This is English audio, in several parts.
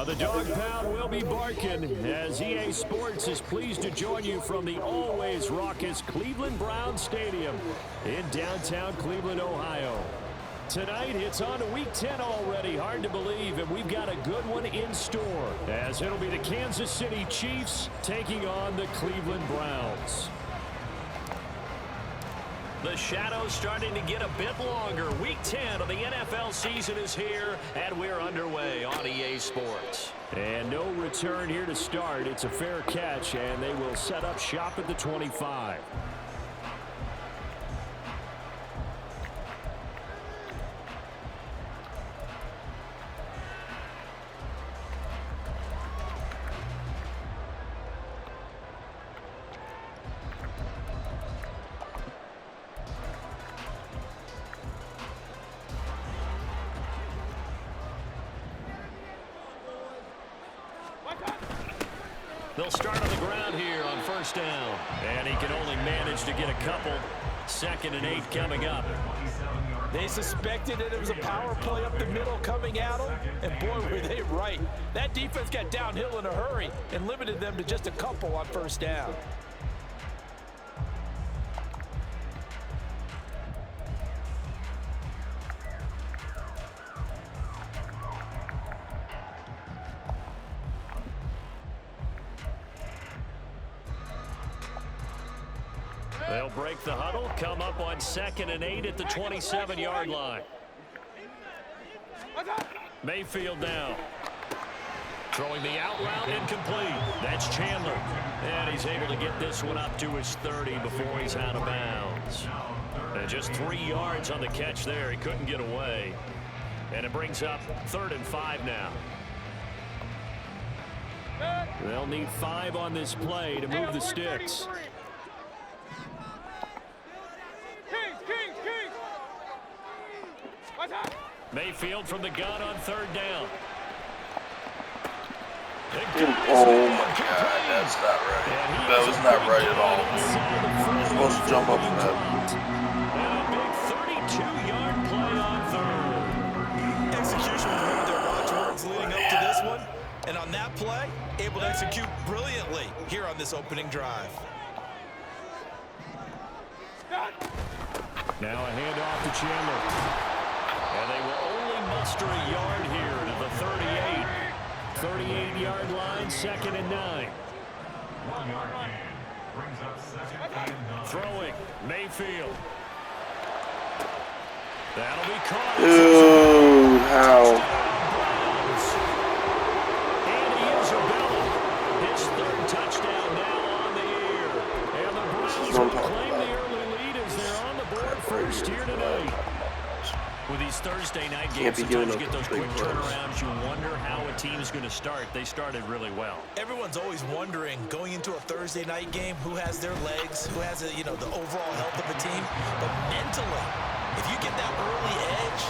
The dog pound will be barking as EA Sports is pleased to join you from the always raucous Cleveland Browns Stadium in downtown Cleveland, Ohio. Tonight, it's on to Week 10 already. Hard to believe, and we've got a good one in store, as it'll be the Kansas City Chiefs taking on the Cleveland Browns. The shadow's starting to get a bit longer. Week 10 of the NFL season is here, and we're underway on EA Sports. And no return here to start. It's a fair catch, and they will set up shop at the 25. They'll start on the ground here on first down. And he can only manage to get a couple. 2nd and 8 coming up. They suspected that it was a power play up the middle coming at them. And boy, were they right. That defense got downhill in a hurry and limited them to just a couple on first down. They'll break the huddle, come up on 2nd and 8 at the 27-yard line. Mayfield now. Throwing the out route incomplete. That's Chandler. And he's able to get this one up to his 30 before he's out of bounds. And just 3 yards on the catch there. He couldn't get away. And it brings up 3rd and 5 now. They'll need 5 on this play to move the sticks. Mayfield from the gun on 3rd down. Oh my God, that's not right. That was not right at all. You're supposed to jump up from that. And a big 32-yard play on 3rd. Execution was one of their watchwords leading up to this one. And on that play, able to execute brilliantly here on this opening drive. Now a handoff to Chandler. And they will only muster a yard here to the 38. 38-yard line, 2nd and 9. 1-yard gain. Brings up 2nd and 9. Throwing, Mayfield. That'll be caught. Dude, how? Andy Isabella, his 3rd touchdown now on the year. And the Browns will claim the early lead as they're on the board first here tonight. With these Thursday night games, sometimes you get those quick turnarounds. You wonder how a team is going to start. They started really well. Everyone's always wondering, going into a Thursday night game, who has their legs, who has, the overall health of a team. But mentally, if you get that early edge,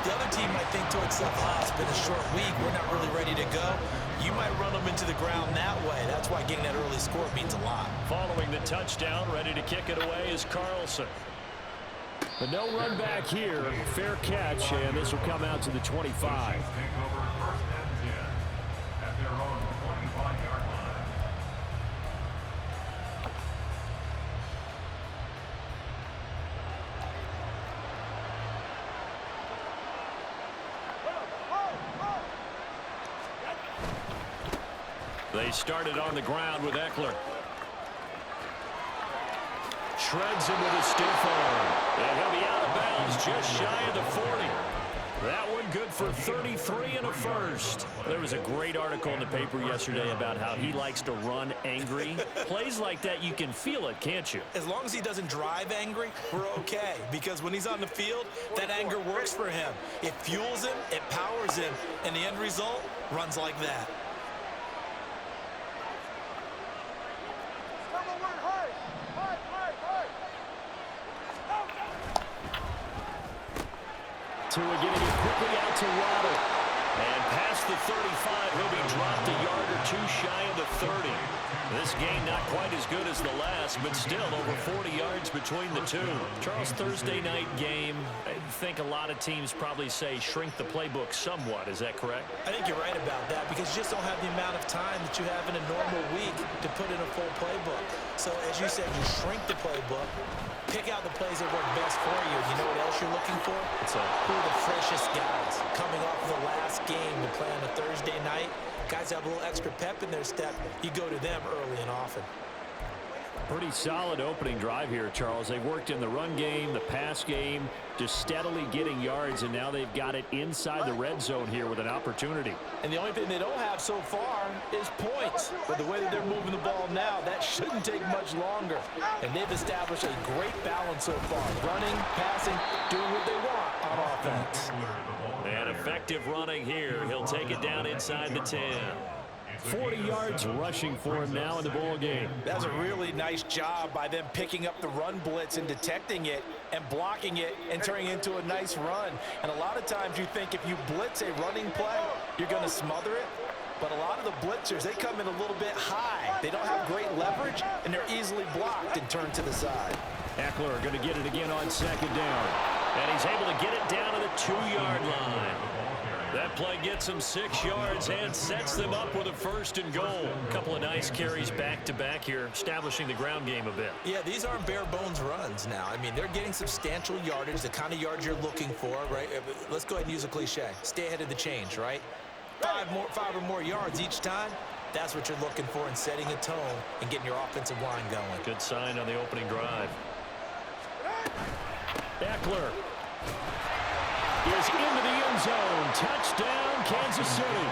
the other team might think to itself, it's been a short week. We're not really ready to go. You might run them into the ground that way. That's why getting that early score means a lot. Following the touchdown, ready to kick it away is Carlson. But no run back here. Fair catch, and this will come out to the 25. They started on the ground with Eckler. Shreds him with a stiff arm. And he'll be out of bounds just shy of the 40. That one good for 33 and a first. There was a great article in the paper yesterday about how he likes to run angry. Plays like that, you can feel it, can't you? As long as he doesn't drive angry, we're okay. Because when he's on the field, that anger works for him. It fuels him, it powers him, and the end result runs like that. Tua getting it quickly out to Waddle. And past the 35, he'll be dropped a yard or two shy of the 30. This game not quite as good as the last, but still over 40 yards between the two. Charles, Thursday night game, I think a lot of teams probably say shrink the playbook somewhat. Is that correct? I think you're right about that because you just don't have the amount of time that you have in a normal week to put in a full playbook. So as you said, you shrink the playbook, pick out the plays that work best for you. You know what else you're looking for? Who are the freshest guys coming off the last game to play on a Thursday night? Guys have a little extra pep in their step. You go to them early and often. Pretty solid opening drive here, Charles. They've worked in the run game, the pass game, just steadily getting yards, and now they've got it inside the red zone here with an opportunity. And the only thing they don't have so far is points. But the way that they're moving the ball now, that shouldn't take much longer. And they've established a great balance so far. Running, passing, doing what they want on offense. And effective running here. He'll take it down inside the 10. 40 yards rushing for him now in the ball game. That's a really nice job by them picking up the run blitz and detecting it and blocking it and turning it into a nice run. And a lot of times you think if you blitz a running play, you're going to smother it. But a lot of the blitzers, they come in a little bit high. They don't have great leverage, and they're easily blocked and turned to the side. Eckler going to get it again on second down. And he's able to get it down to the 2-yard line. That play gets him 6 yards and sets them up with a first and goal. A couple of nice carries back-to-back here, establishing the ground game a bit. Yeah, these aren't bare-bones runs now. I mean, they're getting substantial yardage, the kind of yards you're looking for, right? Let's go ahead and use a cliche. Stay ahead of the change, right? 5 or more yards each time. That's what you're looking for in setting a tone and getting your offensive line going. Good sign on the opening drive. Eckler is into the end zone. Touchdown, Kansas City.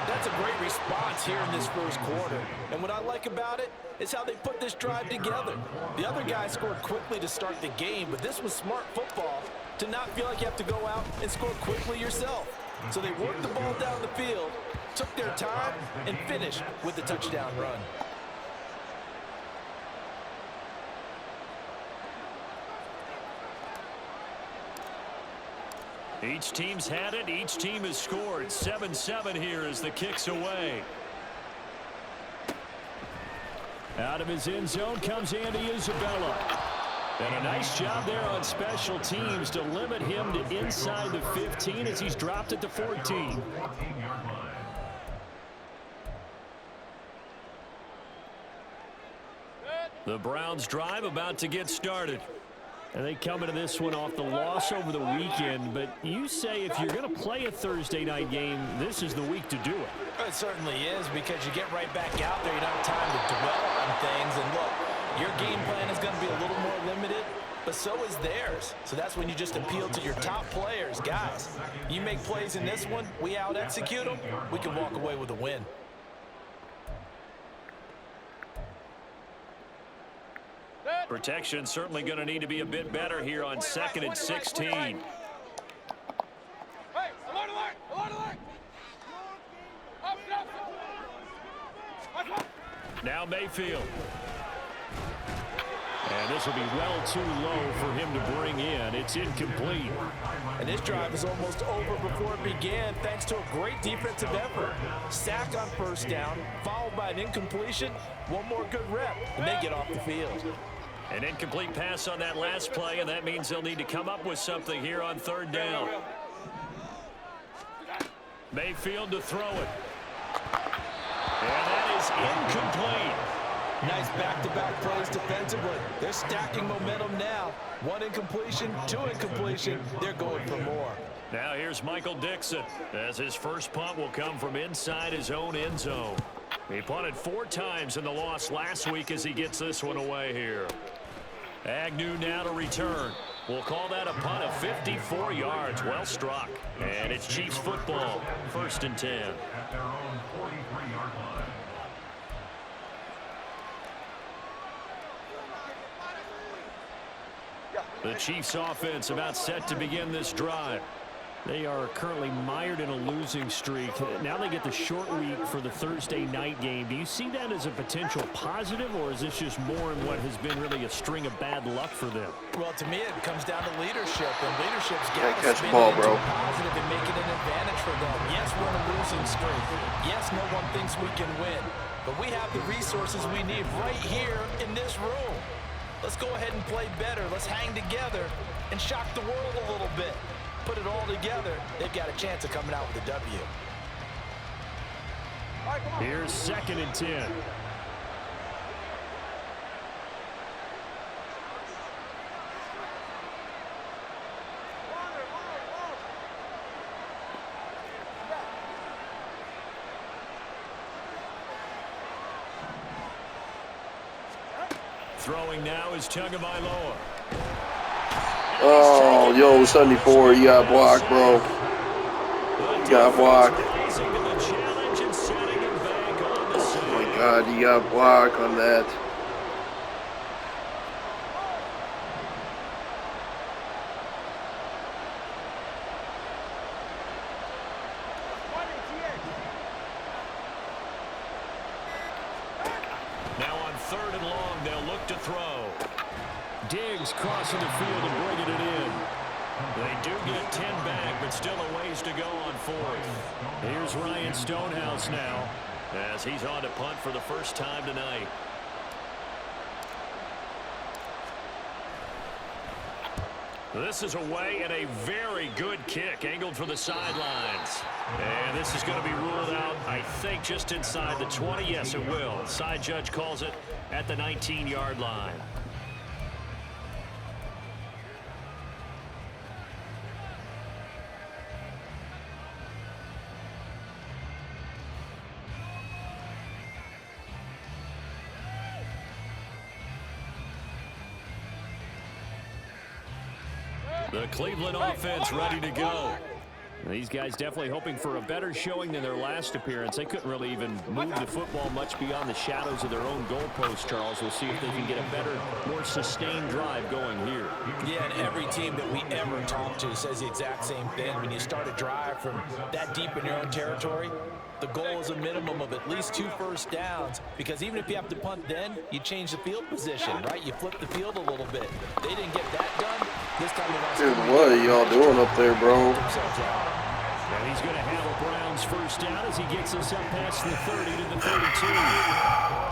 That's a great response here in this first quarter. And what I like about it is how they put this drive together. The other guys scored quickly to start the game, but this was smart football to not feel like you have to go out and score quickly yourself. So they worked the ball down the field, took their time, and finished with the touchdown run. Each team's had it. Each team has scored. 7-7 here as the kick's away. Out of his end zone comes Andy Isabella. And a nice job there on special teams to limit him to inside the 15 as he's dropped at the 14. The Browns drive about to get started. And they come into this one off the loss over the weekend. But you say if you're going to play a Thursday night game, this is the week to do it. It certainly is, because you get right back out there. You don't have time to dwell on things. And look, your game plan is going to be a little more limited, but so is theirs. So that's when you just appeal to your top players. Guys, you make plays in this one, we out-execute them, we can walk away with a win. Protection certainly going to need to be a bit better here on 2nd and 16. Hey, alert, alert, alert, alert. Up. Now Mayfield. And this will be well too low for him to bring in. It's incomplete. And this drive is almost over before it began thanks to a great defensive effort. Sack on first down, followed by an incompletion. One more good rep, and they get off the field. An incomplete pass on that last play, and that means they'll need to come up with something here on 3rd down. Mayfield to throw it. And that is incomplete. Nice back-to-back plays defensively. They're stacking momentum now. One incompletion, 2 incompletion. They're going for more. Now here's Michael Dixon, as his first punt will come from inside his own end zone. He punted 4 times in the loss last week as he gets this one away here. Agnew now to return. We'll call that a punt of 54 yards. Well struck. And it's Chiefs football. 1st and 10. At their own 43-yard line. The Chiefs offense about set to begin this drive. They are currently mired in a losing streak. Now they get the short week for the Thursday night game. Do you see that as a potential positive, or is this just more in what has been really a string of bad luck for them? Well, to me, it comes down to leadership, and leadership's got to catch spin the ball, it into bro. a positive and make it an advantage for them. Yes, we're in a losing streak. Yes, no one thinks we can win, but we have the resources we need right here in this room. Let's go ahead and play better. Let's hang together and shock the world a little bit. Put it all together, they've got a chance of coming out with a W. Here's 2nd and 10. Throwing now is Tagovailoa. Oh, yo, 74, you got blocked, bro. You got blocked. Oh my God, you got blocked on that. Now on 3rd and long, they'll look to throw. Diggs crossing the field and bringing it in. They do get 10 back, but still a ways to go on 4th. Here's Ryan Stonehouse now, as he's on to punt for the first time tonight. This is away and a very good kick, angled for the sidelines. And this is going to be ruled out, I think, just inside the 20. Yes, it will. Side judge calls it at the 19-yard line. The Cleveland offense ready to go. These guys definitely hoping for a better showing than their last appearance. They couldn't really even move the football much beyond the shadows of their own goalpost, Charles. We'll see if they can get a better, more sustained drive going here. Yeah, and every team that we ever talk to says the exact same thing. When you start a drive from that deep in your own territory, the goal is a minimum of at least 2 first downs, because even if you have to punt then, you change the field position, right? You flip the field a little bit. They didn't get that done. This time Dude, what are y'all doing up there, bro? And he's going to have a Browns first down as he gets us up past the 30 to the 32.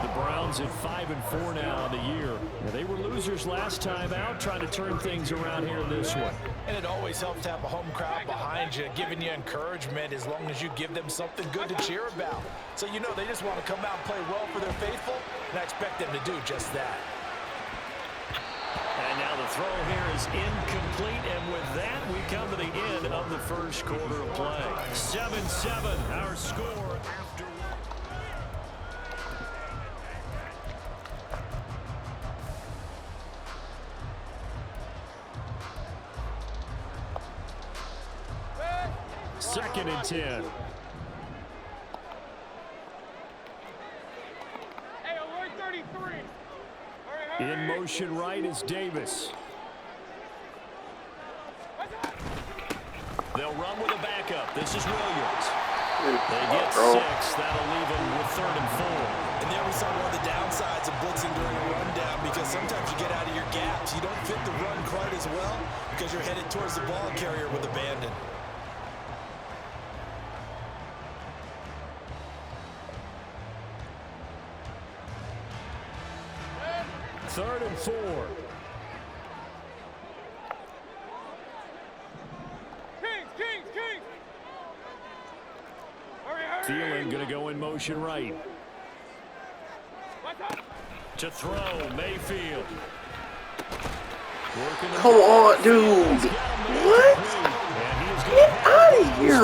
The Browns at 5-4 now on the year. Now, they were losers last time out, trying to turn things around here in this one. And it always helps to have a home crowd behind you, giving you encouragement as long as you give them something good to cheer about. So you know they just want to come out and play well for their faithful, and I expect them to do just that. And now the throw here is incomplete, and with that, we come to the end of the first quarter of play. 7-7, our score after. Second and 10. Hey, alert 33. In motion right is Davis. They'll run with a backup. This is Williams. They get 6. That'll leave them with 3rd and 4. And there we saw one of the downsides of blitzing during a rundown, because sometimes you get out of your gaps. You don't fit the run quite as well because you're headed towards the ball carrier with abandon. Third and 4. Kings. Thielen going to go in motion right. To throw, Mayfield. Come on, dude. What? Get out of here.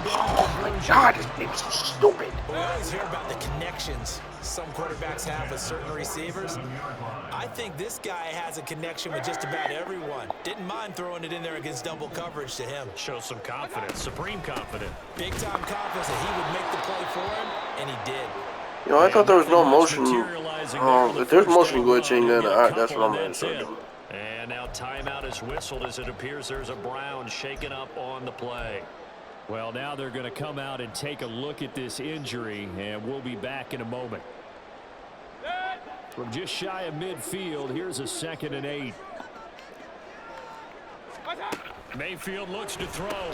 Oh my God, this thing's so stupid. We always hear about the connections some quarterbacks have with certain receivers. I think this guy has a connection with just about everyone. Didn't mind throwing it in there against double coverage to him. Shows some confidence, supreme confidence. Big-time confidence that he would make the play for him, and he did. You know, I thought there was no motion. If there's motion glitching, then that's what I'm going to say. And now timeout is whistled as it appears there's a Brown shaken up on the play. Well, now they're going to come out and take a look at this injury, and we'll be back in a moment. From just shy of midfield, here's a 2nd and 8. Mayfield looks to throw.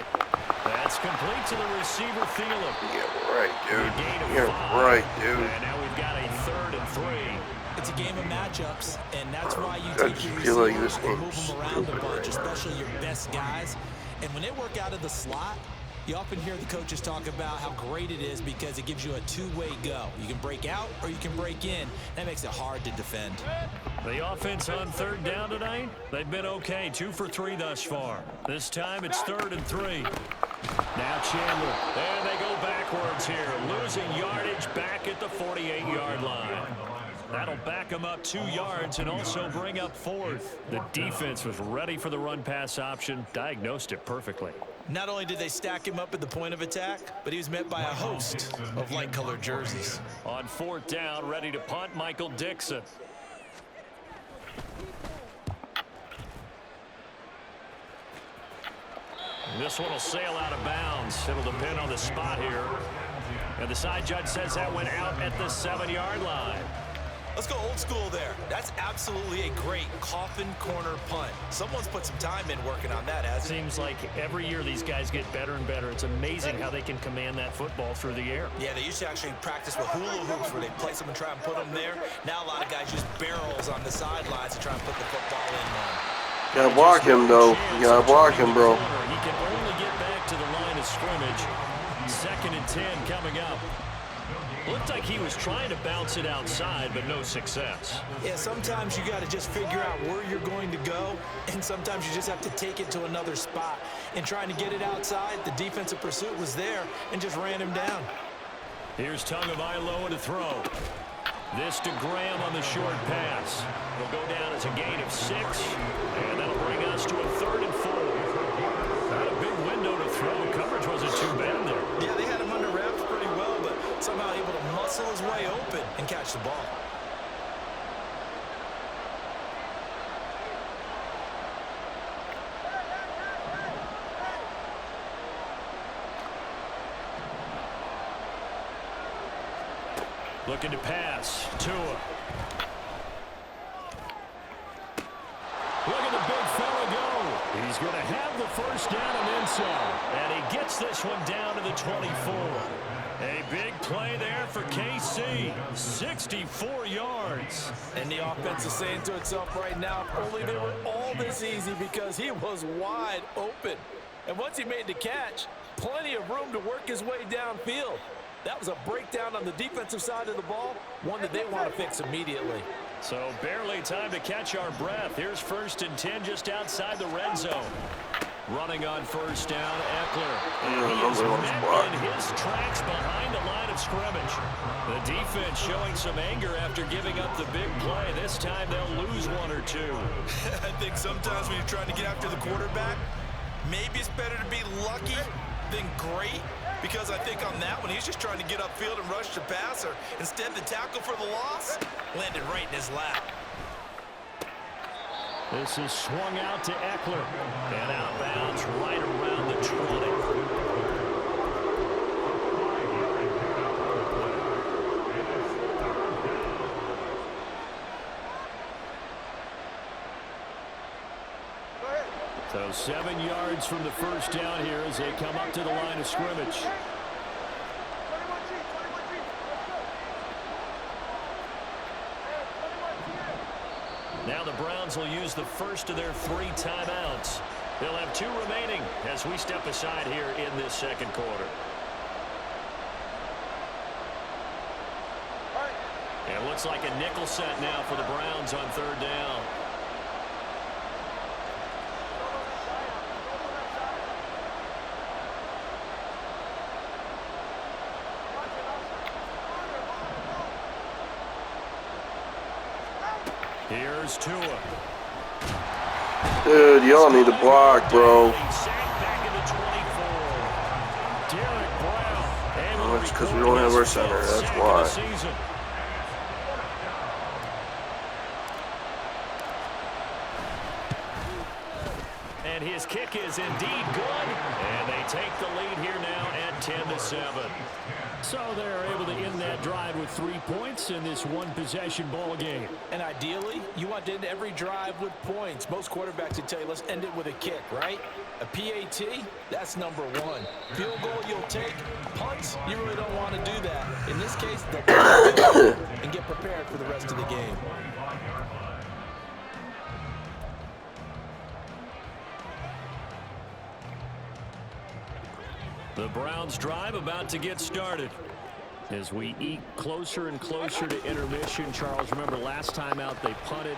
That's complete to the receiver, Thielen. Yeah, right, dude. You're right, dude. And now we've got a 3rd and 3. It's a game of matchups, and that's why you I take just your feel like receivers this and game's move them around a stupid bunch, right especially your best guys. And when they work out of the slot, you often hear the coaches talk about how great it is because it gives you a two-way go. You can break out or you can break in. That makes it hard to defend. The offense on 3rd down tonight, they've been okay, 2 for 3 thus far. This time it's 3rd and 3. Now Chandler, and they go backwards here, losing yardage back at the 48-yard line. That'll back them up 2 yards and also bring up 4th. The defense was ready for the run-pass option, diagnosed it perfectly. Not only did they stack him up at the point of attack, but he was met by a host of light-colored jerseys. On 4th down, ready to punt, Michael Dixon. This one will sail out of bounds. It'll depend on the spot here. And the side judge says that went out at the 7-yard line. Let's go old school there. That's absolutely a great coffin corner punt. Someone's put some time in working on that, hasn't it? Seems like every year these guys get better and better. It's amazing how they can command that football through the air. Yeah, they used to actually practice with hula hoops where they place them and try and put them there. Now a lot of guys use barrels on the sidelines to try and put the football in there. Gotta block him, though. You gotta block him, bro. He can only get back to the line of scrimmage. 2nd and 10 coming up. Looked like he was trying to bounce it outside, but no success. Yeah, sometimes you got to just figure out where you're going to go, and sometimes you just have to take it to another spot. And trying to get it outside, the defensive pursuit was there and just ran him down. Here's Tagovailoa to throw. This to Graham on the short pass. It'll go down as a gain of 6, and that'll bring us to a 3rd and 4. Not a big window to throw. Coverage wasn't too bad there. Yeah, they had him under wraps pretty well, but somehow able to muscle his way open and catch the ball. Looking to pass. Tua. Look at the big fella go. He's going to have the 1st down and then some. And he gets this one down to the 24. A big play there for KC. 64 yards. And the offense is saying to itself right now, if only they were all this easy, because he was wide open. And once he made the catch, plenty of room to work his way downfield. That was a breakdown on the defensive side of the ball, one that they want to fix immediately. So barely time to catch our breath. Here's 1st and 10 just outside the red zone. Running on 1st down, Eckler. And he is met in his tracks behind the line of scrimmage. The defense showing some anger after giving up the big play. This time they'll lose 1 or 2. I think sometimes when you're trying to get after the quarterback, maybe it's better to be lucky than great. Because I think on that one, he's just trying to get upfield and rush the passer. Instead, the tackle for the loss landed right in his lap. This is swung out to Eckler. And out of bounds right around the 20. So 7 yards from the 1st down here as they come up to the line of scrimmage. Now the Browns will use the 1st of their 3 timeouts. They'll have 2 remaining as we step aside here in this 2nd quarter. It looks like a nickel set now for the Browns on 3rd down. Here's Tua. Dude, y'all need to block, bro. Oh, it's because we don't have our center. That's why. And his kick is indeed good. And they take the lead here now at 10-7. So they're able to end that drive with 3 points in this one-possession ball game. And ideally, you want to end every drive with points. Most quarterbacks would tell you, let's end it with a kick, right? A PAT, that's number one. Field goal you'll take. Punts, you really don't want to do that. In this case, they'll go and get prepared for the rest of the game. The Browns drive about to get started. As we eke closer and closer to intermission, Charles, remember last time out they punted.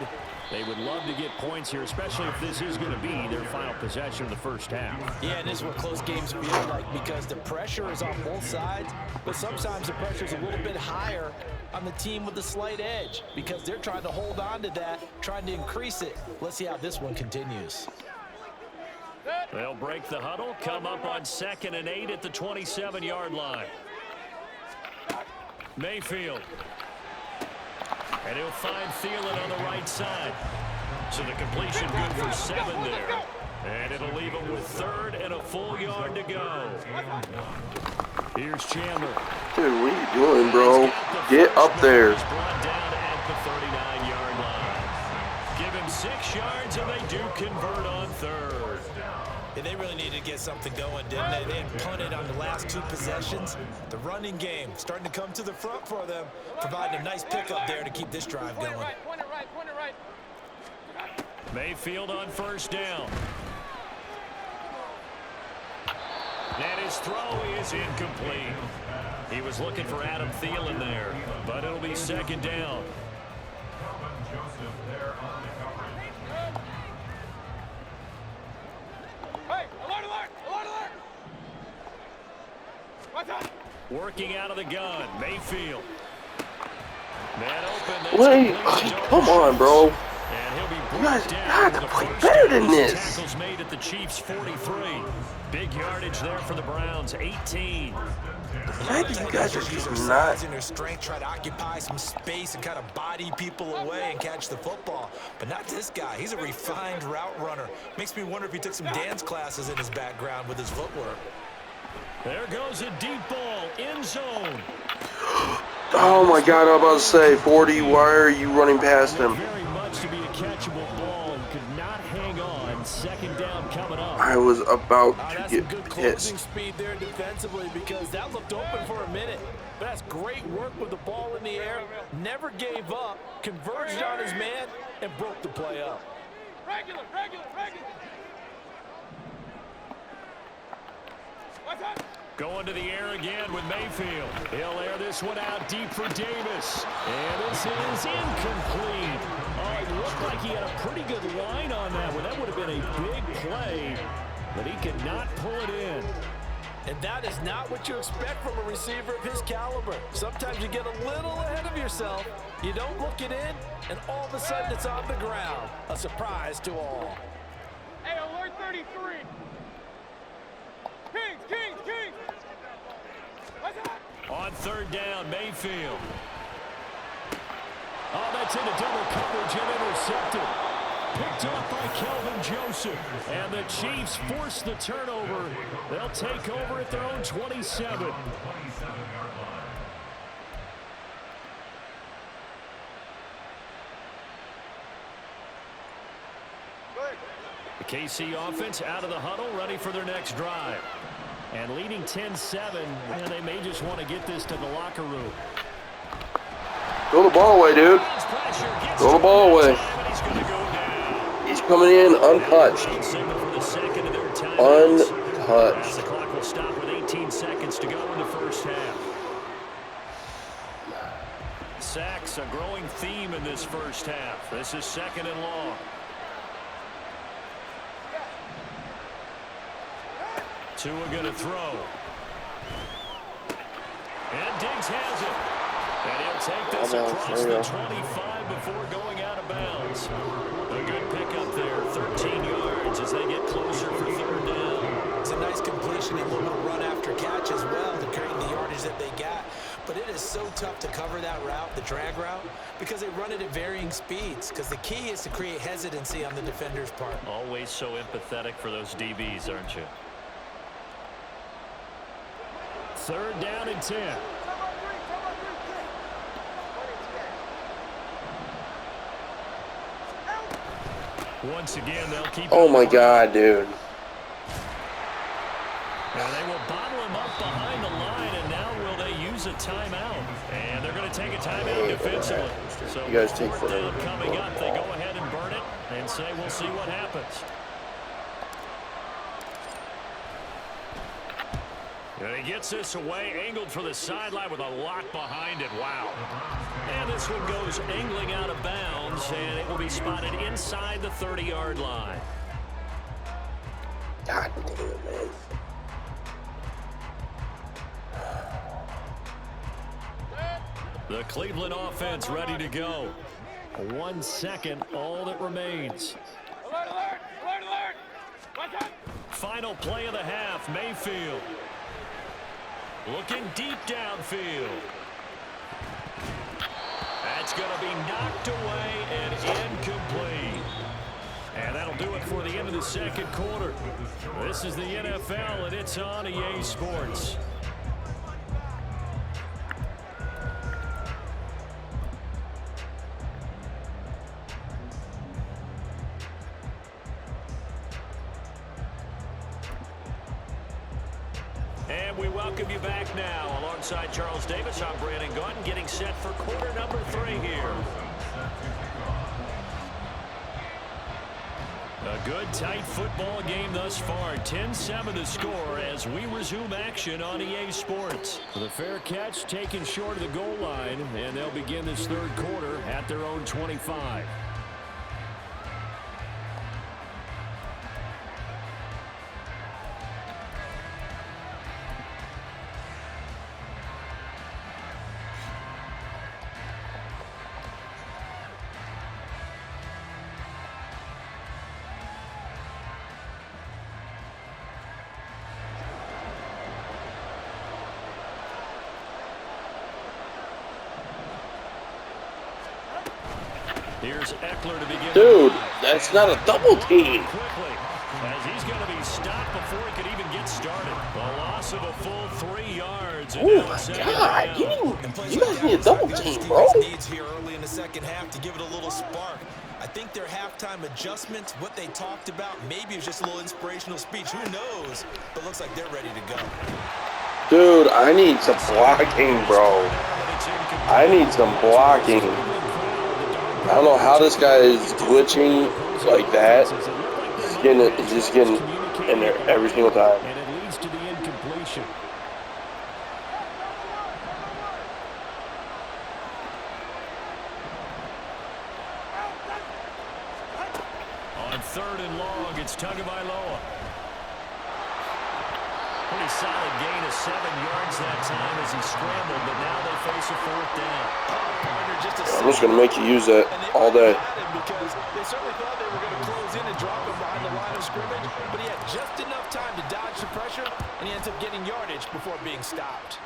They would love to get points here, especially if this is going to be their final possession of the first half. Yeah, and this is what close games feel like because the pressure is on both sides, but sometimes the pressure is a little bit higher on the team with the slight edge because they're trying to hold on to that, trying to increase it. Let's see how this one continues. They'll break the huddle, come up on 2nd and 8 at the 27-yard line. Mayfield. And he'll find Thielen on the right side. So the completion good for 7 there. And it'll leave him with 3rd and a full yard to go. Here's Chandler. Dude, what are you doing, bro? Get up there. Brought down at the 39-yard line. Give him 6 yards, and they do convert on 3rd. Yeah, they really needed to get something going, didn't they? They had punted on the last 2 possessions. The running game starting to come to the front for them, providing a nice pickup there to keep this drive going. Point it right. Mayfield on 1st down. And his throw is incomplete. He was looking for Adam Thielen there, but it'll be 2nd down. Working out of the gun, Mayfield. Man open. Wait, come on, bro. And he'll be You guys down got to the play first better down. than this. Tackles made at the Chiefs' 43. Big yardage there for the Browns, 18. I think you guys are Use just their not. size and their strength, try to occupy some space and kind of body people away and catch the football. But not this guy. He's a refined route runner. Makes me wonder if he took some dance classes in his background with his footwork. There goes a deep ball, end zone. Oh my God, I'm about to say, 40, why are you running past him? Very much to be a catchable ball. Could not hang on. 2nd down coming up. I was about That's to some good get closing pissed. speed there defensively because that looked open for a minute. But that's great work with the ball in the air. Never gave up, converged on his man, and broke the play up. Regular. What's up? Going to the air again with Mayfield. He'll air this one out deep for Davis. And this is incomplete. Oh, it looked like he had a pretty good line on that one. That would have been a big play, but he could not pull it in. And that is not what you expect from a receiver of his caliber. Sometimes you get a little ahead of yourself. You don't look it in, and all of a sudden it's on the ground. A surprise to all. Hey, alert 33. Kings. What's up? On 3rd down, Mayfield. Oh, that's into double coverage and intercepted. Picked off by Kelvin Joseph. And the Chiefs force the turnover. They'll take over at their own 27. The KC offense out of the huddle, ready for their next drive. And leading 10-7, and they may just want to get this to the locker room. Throw the ball away, dude. Throw the ball away. He's coming in untouched. Untouched. The clock will stop with 18 seconds to go in the first half. Sacks, a growing theme in this first half. This is 2nd and long. Tua going to throw. And Diggs has it. And he'll take this across the 25 before going out of bounds. A good pickup there, 13 yards as they get closer for 3rd down. It's a nice completion, a little bit of run after catch as well to create the yardage that they got. but it is so tough to cover that route, the drag route, because they run it at varying speeds, because the key is to create hesitancy on the defender's part. Always so empathetic for those DBs, aren't you? 3rd down and 10. Once again, they'll keep. Oh my God, dude. And they will bottle him up behind the line, and now will they use a timeout? And they're going to take a timeout defensively. So you guys take 4th forever. down coming up. They go ahead and burn it and say we'll see what happens. And he gets this away, angled for the sideline with a lot behind it. Wow. And this one goes angling out of bounds, and it will be spotted inside the 30-yard line. God damn it, man. The Cleveland offense ready to go. 1 second, all that remains. Alert, alert, alert, alert. Watch out. Final play of the half, Mayfield. Looking deep downfield. That's going to be knocked away and incomplete. And that'll do it for the end of the 2nd quarter. This is the NFL, and it's on EA Sports. And we welcome you back now. Alongside Charles Davis, I'm Brandon Gunn, getting set for quarter number 3 here. A good, tight football game thus far. 10-7 to score as we resume action on EA Sports. The fair catch taken short of the goal line, and they'll begin this 3rd quarter at their own 25. Here's Eckler to begin. Dude, that's not a double team. Quickly, as he's going to be stopped before he could even get started. The loss of a full 3 yards. Oh my God, you guys need a double team, bro. Needs here early in the 2nd half to give it a little spark. I think their halftime adjustments, what they talked about, maybe it was just a little inspirational speech. Who knows? But looks like they're ready to go. Dude, I need some blocking, bro. I need some blocking. I don't know how this guy is glitching like that. He's just getting in there every single time. And it leads to the incompletion. On 3rd and long, it's Tagovailoa. Pretty solid gain of 7 yards that time as he scrambled, but now they face a 4th down. I'm just going to make you use that all day. Because they certainly thought they were going to close in and drop him behind the line of scrimmage, but he had just enough time to dodge the pressure, and he ends up getting yardage before being stopped.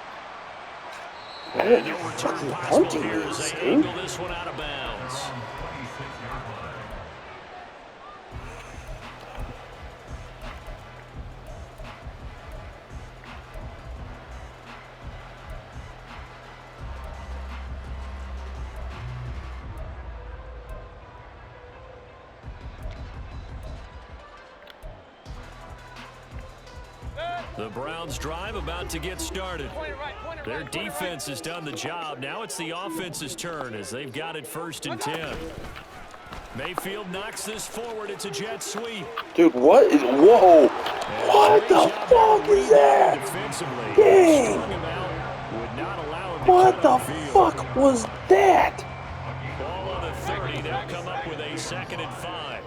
And no return possible here as they angle this one out of bounds. The Browns drive about to get started. Their defense has done the job. Now it's the offense's turn as they've got it 1st and 10. Mayfield knocks this forward. It's a jet sweep. Dude, what is... Whoa. What the fuck is that? Dang. What the fuck was that? Ball on the 30. They'll come up with a 2nd and 5.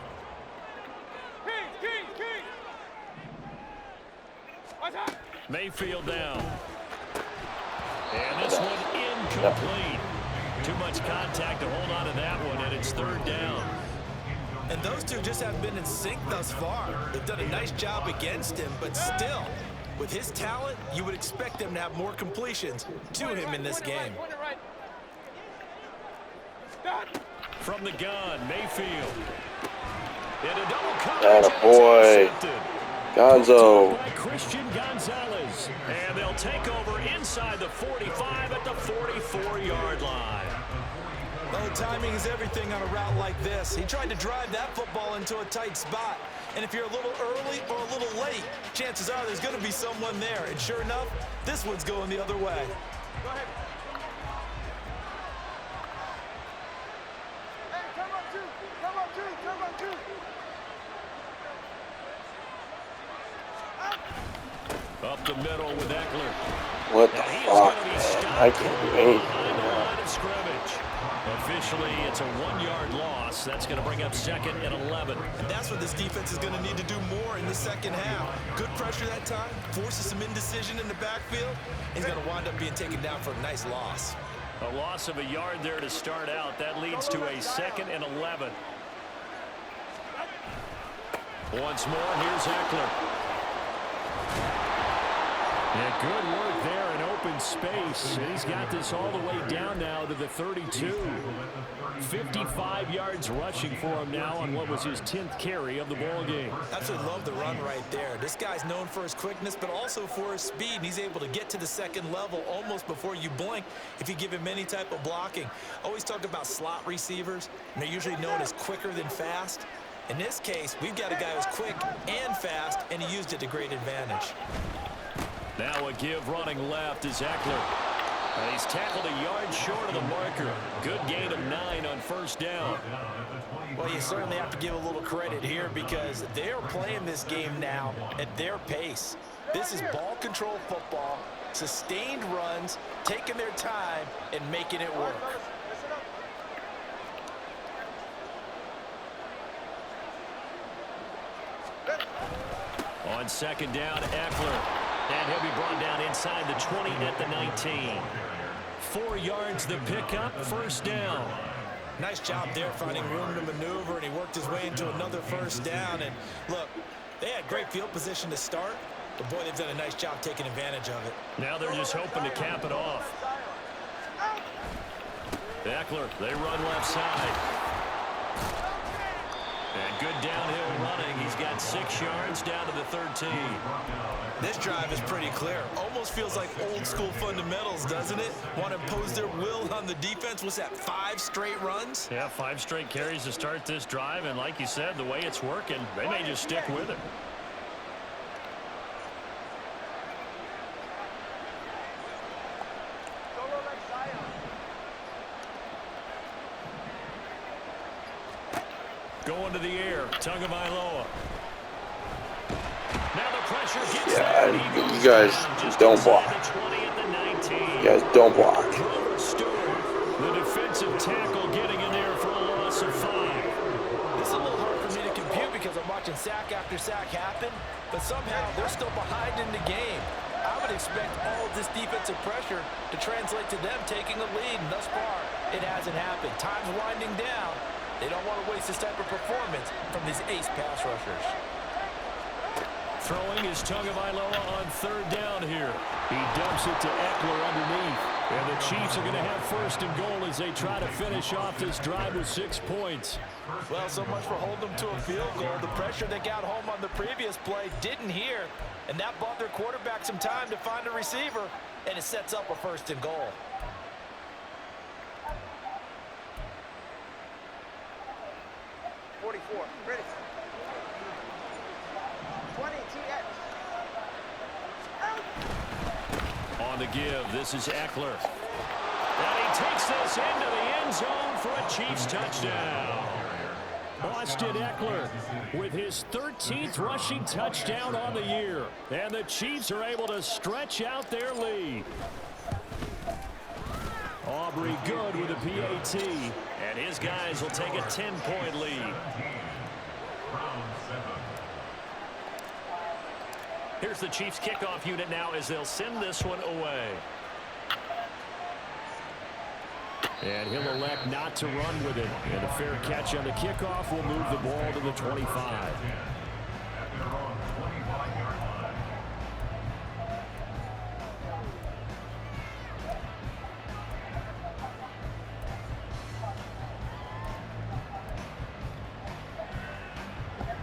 Mayfield down. And this one incomplete. Too much contact to hold on to that one, and it's 3rd down. And those two just have been in sync thus far. They've done a nice job against him, but still, With his talent, you would expect them to have more completions to him in this game. From the gun, Mayfield. And a double coverage. Attaboy. Gonzo. By Christian Gonzalez. And they'll take over inside the 45 at the 44-yard line. Well, timing is everything on a route like this. He tried to drive that football into a tight spot. And if you're a little early or a little late, chances are there's going to be someone there. And sure enough, this one's going the other way. Go ahead. Hey, come on, two. Come on, two. Come on, two. Up the middle with Eckler. What the fuck, man? I can't do anything. Behind the line of scrimmage. Officially, it's a 1-yard loss. That's going to bring up 2nd and 11. And that's what this defense is going to need to do more in the second half. Good pressure that time, forces some indecision in the backfield. He's going to wind up being taken down for a nice loss. A loss of a yard there to start out. That leads to a 2nd and 11. Once more, here's Eckler. Yeah, good work there in open space. He's got this all the way down now to the 32. 55 yards rushing for him now on what was his 10th carry of the ball game. Absolutely love the run right there. This guy's known for his quickness, but also for his speed. And he's able to get to the second level almost before you blink if you give him any type of blocking. Always talk about slot receivers, and they're usually known as quicker than fast. In this case, we've got a guy who's quick and fast, and he used it to great advantage. Now a give running left is Eckler. And he's tackled a yard short of the marker. Good gain of 9 on first down. Well, you certainly have to give a little credit here because they're playing this game now at their pace. This is ball control football, sustained runs, taking their time, and making it work. On second down, Eckler. And he'll be brought down inside the 20 at the 19. 4 yards the pickup, first down. Nice job there finding room to maneuver, and he worked his way into another first down. And look, they had great field position to start, but boy, they've done a nice job taking advantage of it. Now they're just hoping to cap it off. Eckler, they run left side. And good downhill running. He's got 6 yards down to the 13. This drive is pretty clear. Almost feels like old school fundamentals, doesn't it? Want to impose their will on the defense. What's that, 5 straight runs? Yeah, 5 straight carries to start this drive. And like you said, the way it's working, they may just stick with it. Going to the air, Tagovailoa. Now the pressure gets Yeah, you guys don't block. You guys don't block. The defensive tackle getting in there for a loss of 5. It's a little hard for me to compute because I'm watching sack after sack happen, but somehow they're still behind in the game. I would expect all of this defensive pressure to translate to them taking the lead, and thus far, it hasn't happened. Time's winding down. They don't want to waste this type of performance from these ace pass rushers. Throwing is Tagovailoa on third down here. He dumps it to Eckler underneath. And the Chiefs are going to have first and goal as they try to finish off this drive with 6 points. Well, so much for holding them to a field goal. The pressure they got home on the previous play didn't hear, and that bought their quarterback some time to find a receiver, and it sets up a first and goal. Ready. 20 TX. On the give, this is Eckler. And he takes this into the end zone for a Chiefs touchdown. Austin Eckler with his 13th rushing touchdown on the year. And the Chiefs are able to stretch out their lead. Aubrey good with a PAT. And his guys will take a 10-point lead. Here's the Chiefs kickoff unit now as they'll send this one away. And he'll elect not to run with it. And a fair catch on the kickoff will move the ball to the 25.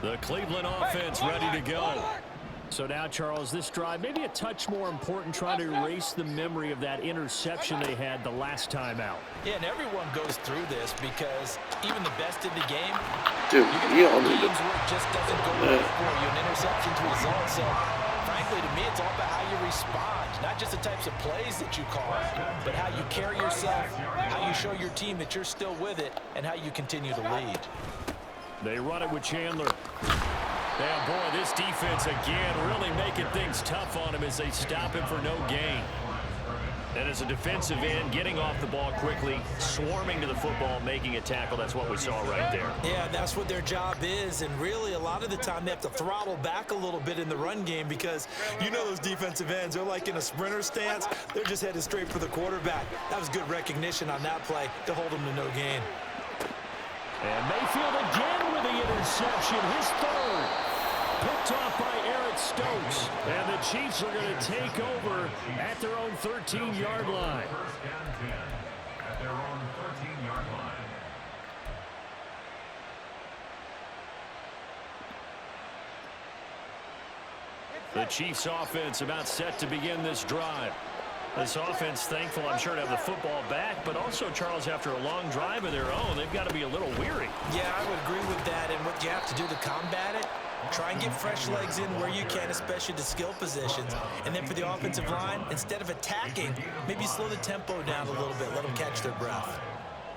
The Cleveland offense ready to go. So now, Charles, this drive maybe a touch more important, trying to erase the memory of that interception they had the last time out. Yeah, and everyone goes through this because even the best in the game, Dude, you don't need games where it just doesn't go right for you, an interception to result. So, frankly, to me, it's all about how you respond, not just the types of plays that you call, but how you carry yourself, how you show your team that you're still with it, and how you continue to lead. They run it with Chandler. Yeah, boy, this defense again really making things tough on him as they stop him for no gain. And as a defensive end, getting off the ball quickly, swarming to the football, making a tackle, that's what we saw right there. Yeah, that's what their job is, and really a lot of the time they have to throttle back a little bit in the run game because you know those defensive ends, they're like in a sprinter stance. They're just headed straight for the quarterback. That was good recognition on that play to hold them to no gain. And Mayfield again with the interception, his third. Picked off by Eric Stokes. And the Chiefs are going to take over at their own 13-yard line. First and 10 at their own 13-yard line. The Chiefs offense about set to begin this drive. This offense thankful, I'm sure, to have the football back, but also, Charles, after a long drive of their own, they've got to be a little weary. Yeah, I would agree with that, and what you have to do to combat it, try and get fresh legs in where you can, especially the skill positions. And then for the offensive line, instead of attacking, maybe slow the tempo down a little bit, let them catch their breath.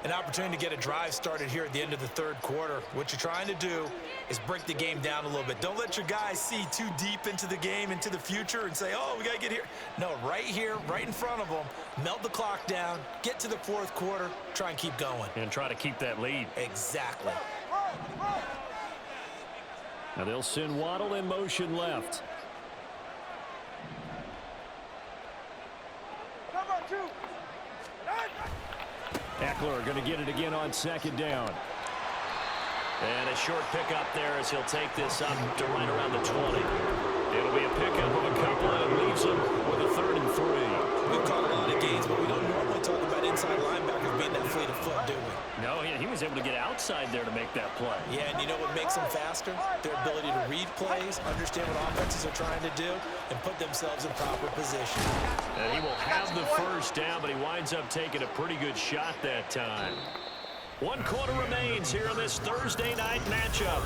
An opportunity to get a drive started here at the end of the third quarter. What you're trying to do is break the game down a little bit. Don't let your guys see too deep into the game, into the future, and say, oh, we got to get here. No, right here, right in front of them, melt the clock down, get to the fourth quarter, try and keep going. And try to keep that lead. Exactly. Now they'll send Waddle in motion left. Come on, two. Eckler going to get it again on second down. And a short pickup there as he'll take this up to right around the 20. It'll be a pickup of a couple and leaves him with a 3rd and 3. We've caught a lot of games, but we don't normally talk about inside linebackers being that fleet of foot, do we? No, he was able to get outside there to make that play. Yeah, and you know what makes them faster? Their ability to read plays, understand what offenses are trying to do, and put themselves in proper position. And he will have the first down, but he winds up taking a pretty good shot that time. 1 quarter remains here in this Thursday night matchup.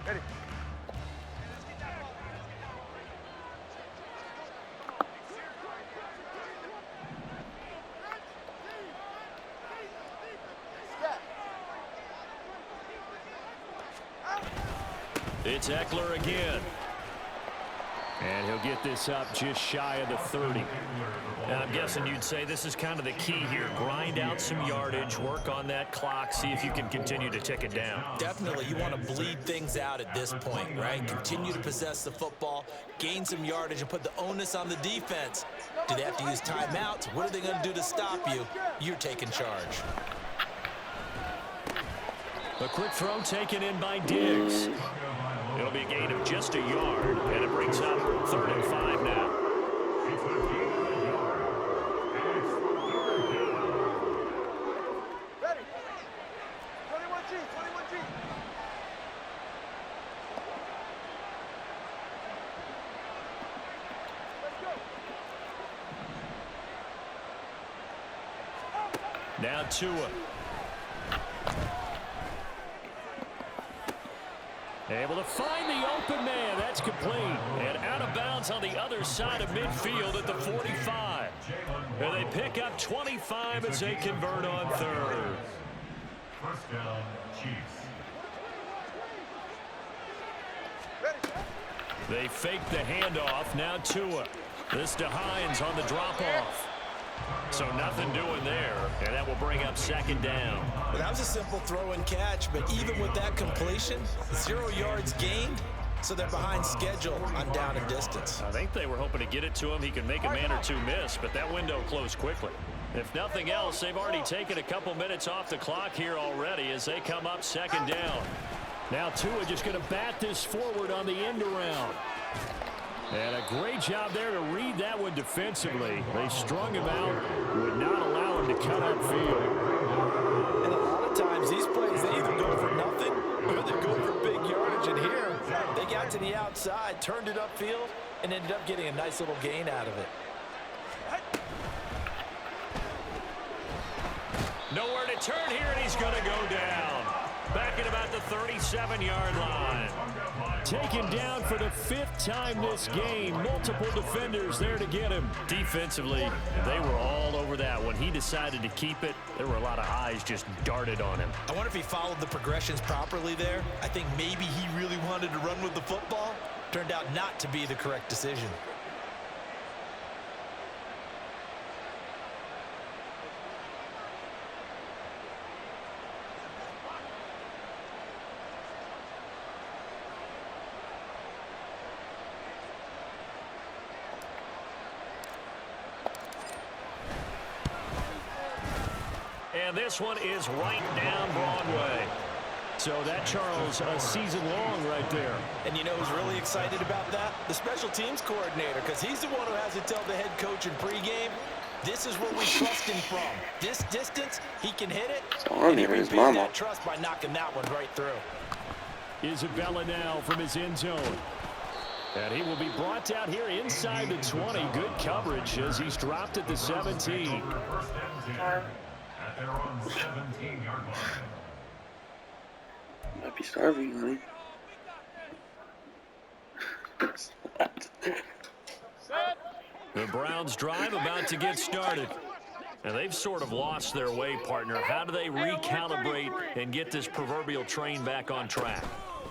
Ready. It's Eckler again. And he'll get this up just shy of the 30. And I'm guessing you'd say this is kind of the key here. Grind out some yardage, work on that clock, see if you can continue to tick it down. Definitely, you want to bleed things out at this point, right? Continue to possess the football, gain some yardage, and put the onus on the defense. Do they have to use timeouts? What are they going to do to stop you? You're taking charge. A quick throw taken in by Diggs. It'll be a gain of just a yard, and it brings up 3rd and 5 now. It's a gain of a yard. And it's 3rd down. Ready. 21G, 21G. Let's go. Now Tua. Able to find the open man. That's complete. And out of bounds on the other side of midfield at the 45. And they pick up 25 as they convert on 3rd. First down, Chiefs. Ready. They fake the handoff. Now Tua. This to Hines on the drop-off. So nothing doing there, and that will bring up 2nd down. Well, that was a simple throw and catch, but even with that completion, 0 yards gained, so they're behind schedule on down and distance. I think they were hoping to get it to him. He could make a man or two miss, but that window closed quickly. If nothing else, they've already taken a couple minutes off the clock here already as they come up 2nd down. Now Tua just going to bat this forward on the end around. And a great job there to read that one defensively. They strung him out, would not allow him to cut upfield. And a lot of times these plays, they either go for nothing or they go for big yardage. And here, they got to the outside, turned it upfield, and ended up getting a nice little gain out of it. Nowhere to turn here, and he's going to go down. Back at about the 37-yard line. Taken down for the 5th time this game. Multiple defenders there to get him. Defensively, they were all over that. When he decided to keep it, there were a lot of eyes just darted on him. I wonder if he followed the progressions properly there. I think maybe he really wanted to run with the football. Turned out not to be the correct decision. And this one is right down Broadway. So that, Charles, a season long right there. And you know who's really excited about that? The special teams coordinator, because he's the one who has to tell the head coach in pregame, this is where we trust him from. This distance, he can hit it. And he repaid that trust by knocking that one right through. Isabella now from his end zone. And he will be brought down here inside the 20. Good coverage as he's dropped at the 17. At their own 17-yard line. Might be starving, honey. The Browns drive about to get started. And they've sort of lost their way, partner. How do they recalibrate and get this proverbial train back on track?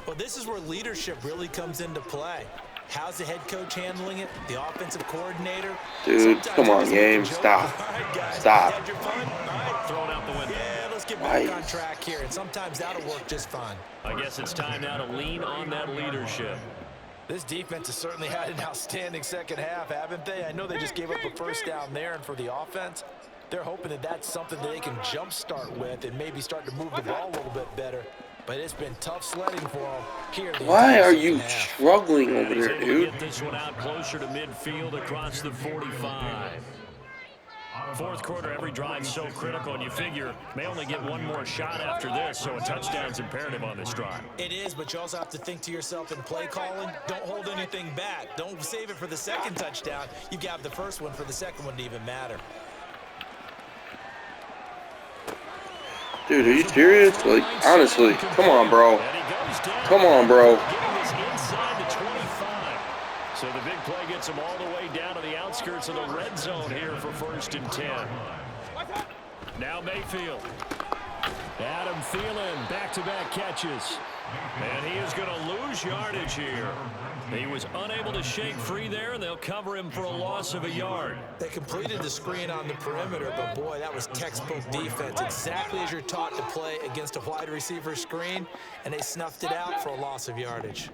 Well, this is where leadership really comes into play. How's the head coach handling it? The offensive coordinator? Dude, come on, game. Stop. All right, guys. Stop. Had your fun? All right. Throw it out the window. Yeah, let's get back on track here. And sometimes that'll work just fine. I guess it's time now to lean on that leadership. This defense has certainly had an outstanding second half, haven't they? I know they just gave up a first down there, and for the offense, they're hoping that that's something that they can jumpstart with and maybe start to move the ball a little bit better. But it's been tough sledding for them here. Why are you struggling over there, dude? Get this one out closer to midfield across the 45. Fourth quarter, every drive so critical, and you figure may only get one more shot after this, so a touchdown's imperative on this drive. It is, but you also have to think to yourself in play calling, don't hold anything back. Don't save it for the second touchdown. You got the first one for the second one to even matter. Dude, are you serious? Like, honestly, come on, bro. Come on, bro. So the big play gets him all the way down to the outskirts of the red zone here for 1st and 10. Now Mayfield. Adam Thielen, back-to-back catches. And he is going to lose yardage here. He was unable to shake free there, and they'll cover him for a loss of a yard. They completed the screen on the perimeter, but boy, that was textbook defense. Exactly as you're taught to play against a wide receiver screen, and they snuffed it out for a loss of yardage.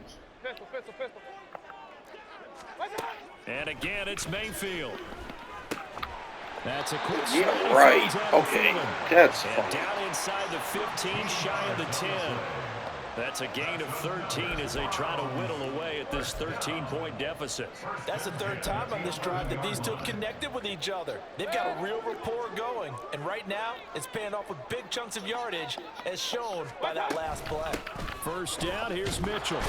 And again, it's Mayfield. That's a quick yeah, right. Okay, that's fine. Down inside the 15, shy of the 10. That's a gain of 13 as they try to whittle away at this 13-point deficit. That's the third time on this drive that these two connected with each other. They've got a real rapport going, and right now it's paying off with big chunks of yardage as shown by that last play. First down, here's Mitchell.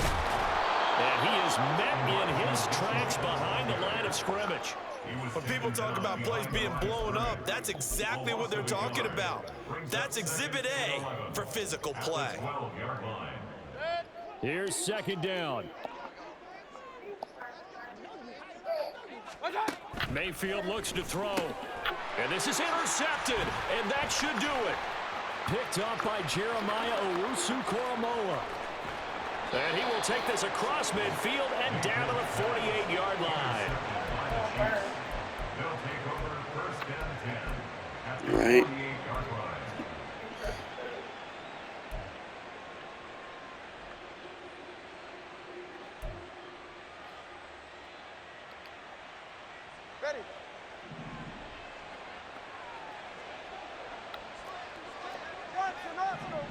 And he is met in his tracks behind the line of scrimmage. When people talk about plays being blown up, that's exactly what they're talking about. That's Exhibit A for physical play. Here's second down. Mayfield looks to throw. And this is intercepted, and that should do it. Picked up by Jeremiah Owusu-Koramoah. And he will take this across midfield and down to the 48-yard line. They'll take over 1st and 10 at the Right. 48-yard line. Ready. Watson, Oscar.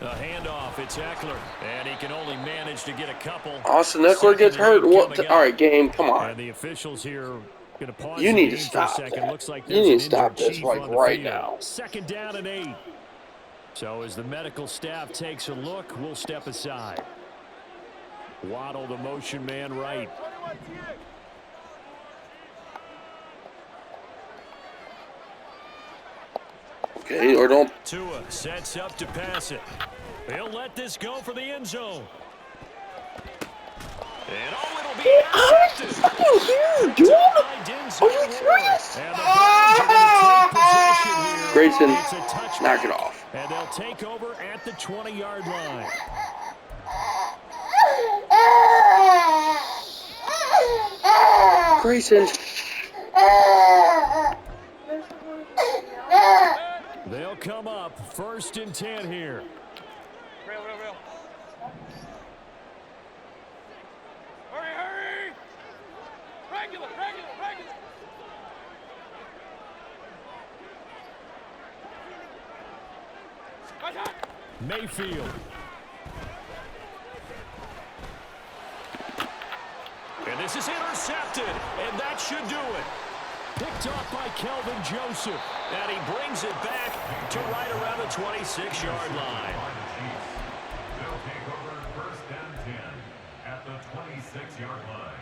A handoff, it's Eckler, and he can only manage to get a couple. Austin Eckler gets hurt. What? All right, game, come on. And the officials here going to pause You the need to game for a stop second. that. Looks like You there's need an to stop injured this chief like on the right field. now. 2nd down and 8. So as the medical staff takes a look, we'll step aside. Waddle, the motion man, right. Okay, or don't. Tua sets up to pass it. He'll let this go for the end zone. And it'll be intercepted. Fucking here, dude. Are you serious? And the Browns are going to take possession here. Grayson, It's a touchback. knock it off. And they'll take over at the 20-yard line. Grayson. They'll come up 1st and 10 here. Real. Hurry. Regular. Mayfield. And this is intercepted, and that should do it. Picked off by Kelvin Joseph, and he brings it back to right around the 26-yard line. They'll take over 1st and 10 at the 26-yard line.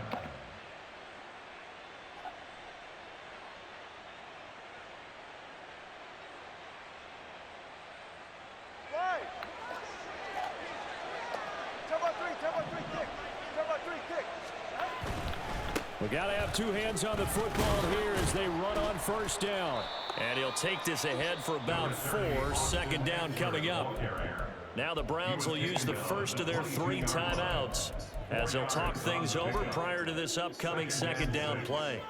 We got to have 2 hands on the football here as they run on 1st down. And he'll take this ahead for about 4. 2nd down coming up. Now the Browns will use the first of their 3 timeouts as they'll talk things over prior to this upcoming 2nd down play.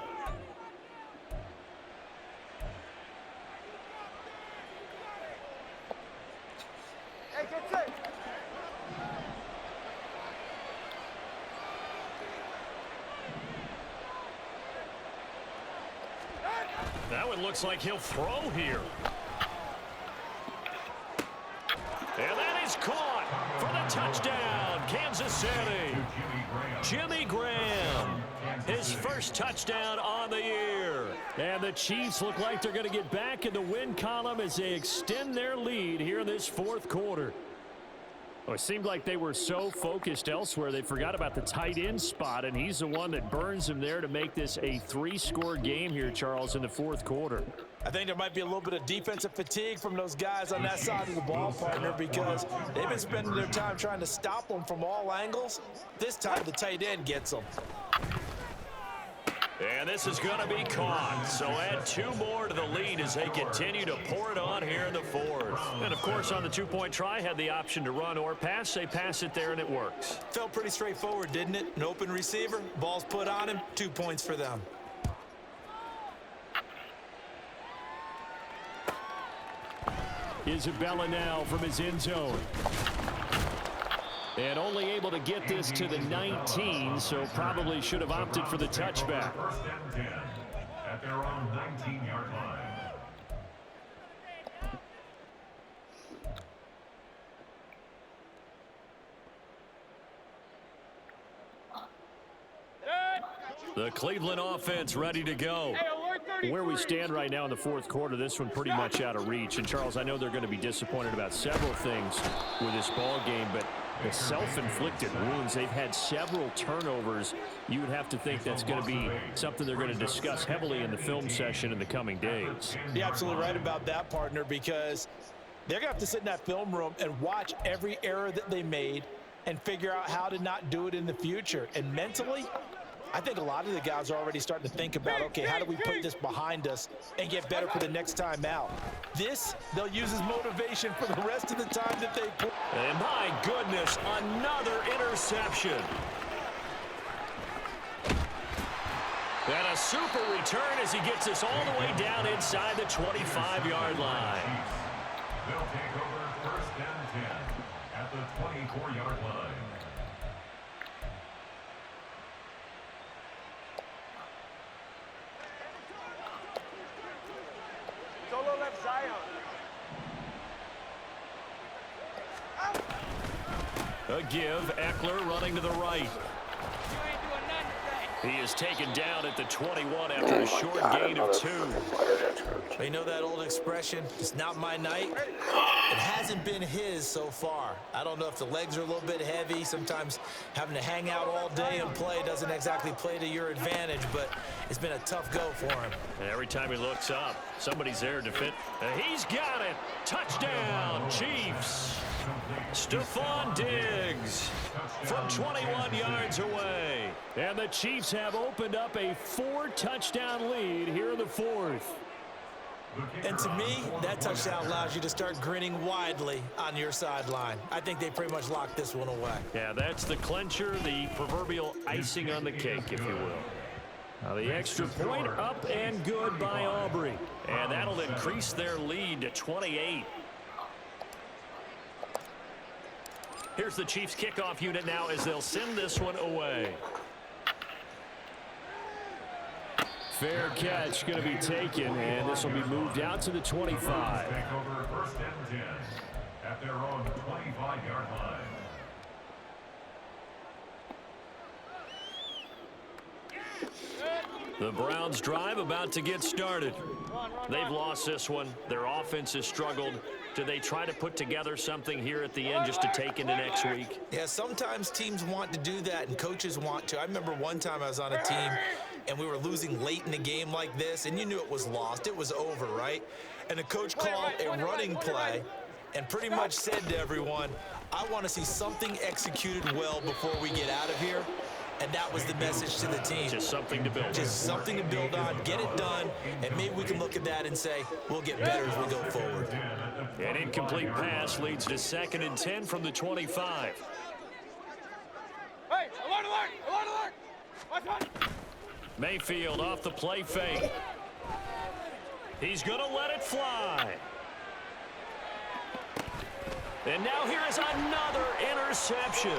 Now it looks like he'll throw here. And that is caught for the touchdown, Kansas City. Jimmy Graham, his first touchdown on the year. And the Chiefs look like they're going to get back in the win column as they extend their lead here in this 4th quarter. Well, it seemed like they were so focused elsewhere they forgot about the tight end spot, and he's the one that burns him there to make this a 3-score game here, Charles, in the 4th quarter. I think there might be a little bit of defensive fatigue from those guys on that side of the ball, partner, because they've been spending their time trying to stop them from all angles. This time the tight end gets them. And this is going to be caught. So add 2 more to the lead as they continue to pour it on here in the 4th. And, of course, on the 2-point try, had the option to run or pass. They pass it there, and it works. Felt pretty straightforward, didn't it? An open receiver, ball's put on him, 2 points for them. Isabella now from his end zone. And only able to get this to the 19, so probably should have opted for the touchback. 1st and 10 at their own 19-yard line. The Cleveland offense ready to go. Where we stand right now in the 4th quarter, this one pretty much out of reach. And, Charles, I know they're going to be disappointed about several things with this ball game, but the self-inflicted wounds, they've had several turnovers. You would have to think that's going to be something they're going to discuss heavily in the film session in the coming days. You're absolutely right about that, partner, because they're going to have to sit in that film room and watch every error that they made and figure out how to not do it in the future. And mentally, I think a lot of the guys are already starting to think about, okay, how do we put this behind us and get better for the next time out? This, they'll use as motivation for the rest of the time that they play. And my goodness, another interception. And a super return as he gets us all the way down inside the 25-yard line. They'll take over 1st and 10 at the 24-yard line. Solo left Zion. A give, Eckler running to the right. He is taken down at the 21 after a short gain of 2. You know that old expression, it's not my night? It hasn't been his so far. I don't know if the legs are a little bit heavy. Sometimes having to hang out all day and play doesn't exactly play to your advantage, but it's been a tough go for him. And every time he looks up, somebody's there to fit. He's got it. Touchdown, Chiefs. Stephon Diggs from 21 yards away. And the Chiefs have opened up a 4-touchdown lead here in the 4th. And to me, that touchdown allows you to start grinning widely on your sideline. I think they pretty much locked this one away. Yeah, that's the clincher, the proverbial icing on the cake, if you will. Now the extra point up and good by Aubrey. And that'll increase their lead to 28. Here's the Chiefs kickoff unit now as they'll send this one away. Fair catch going to be taken, and this will be moved out to the 25. Take over 1st and 10 at their own 25-yard line. The Browns drive about to get started. They've lost this one. Their offense has struggled. Do they try to put together something here at the end just to take into next week? Yeah, sometimes teams want to do that and coaches want to. I remember one time I was on a team and we were losing late in a game like this, and you knew it was lost. It was over, right? And the coach called a running play and pretty much said to everyone, I want to see something executed well before we get out of here. And that was the message to the team. Just something to build. Just something to build on, get it done, and maybe we can look at that and say, we'll get better as we go forward. An incomplete pass leads to 2nd and 10 from the 25. Hey, alert, alert, alert, alert. Watch out. Mayfield off the play fake. He's going to let it fly. And now here is another interception.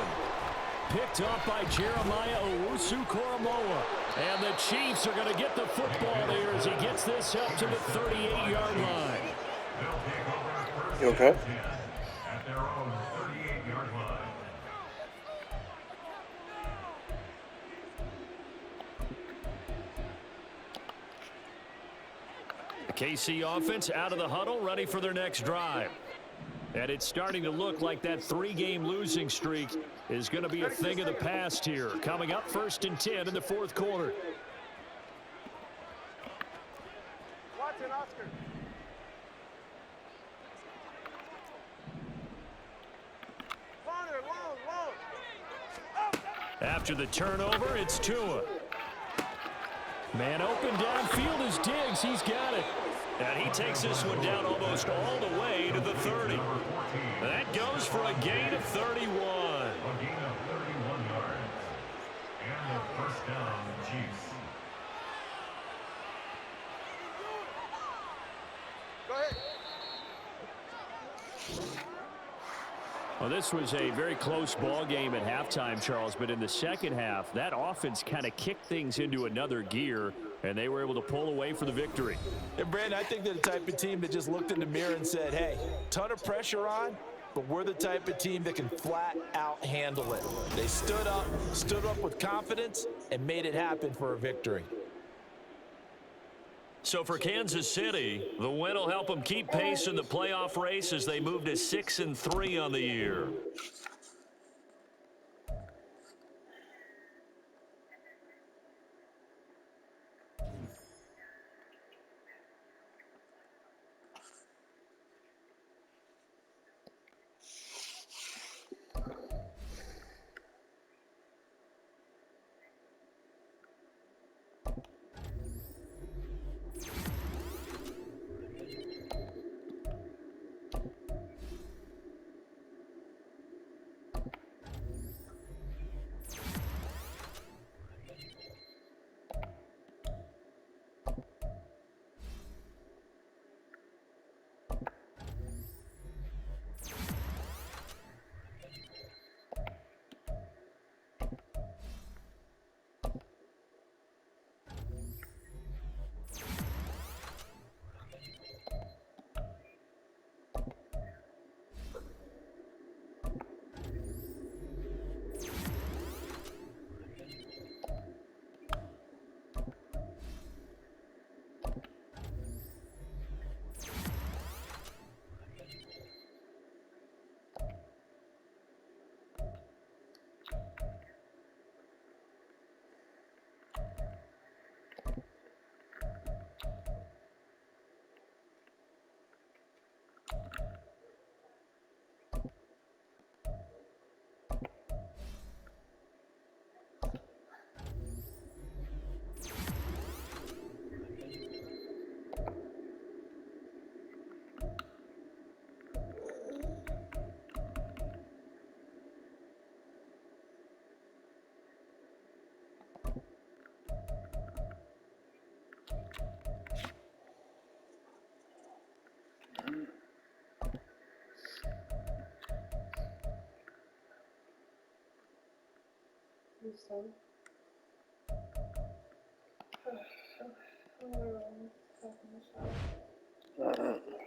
Picked up by Jeremiah Owusu-Koramoah. And the Chiefs are going to get the football here as he gets this up to the 38-yard line. You okay? At their own 38-yard line. The KC offense out of the huddle, ready for their next drive. And it's starting to look like that 3-game losing streak is going to be a thing of the past here. Coming up 1st and 10 in the 4th quarter. Watch it, Oscar. After the turnover, it's Tua. Man open downfield is Diggs. He's got it. And he takes this one down almost all the way to the 30. That goes for a gain of 31. A gain of 31 yards. And a 1st down, Chiefs. Go ahead. Well, this was a very close ball game at halftime, Charles, but in the second half, that offense kind of kicked things into another gear, and they were able to pull away for the victory. And Brandon, I think they're the type of team that just looked in the mirror and said, hey, ton of pressure on, but we're the type of team that can flat out handle it. They stood up with confidence, and made it happen for a victory. So for Kansas City, the win will help them keep pace in the playoff race as they move to 6-3 on the year. Uh-uh.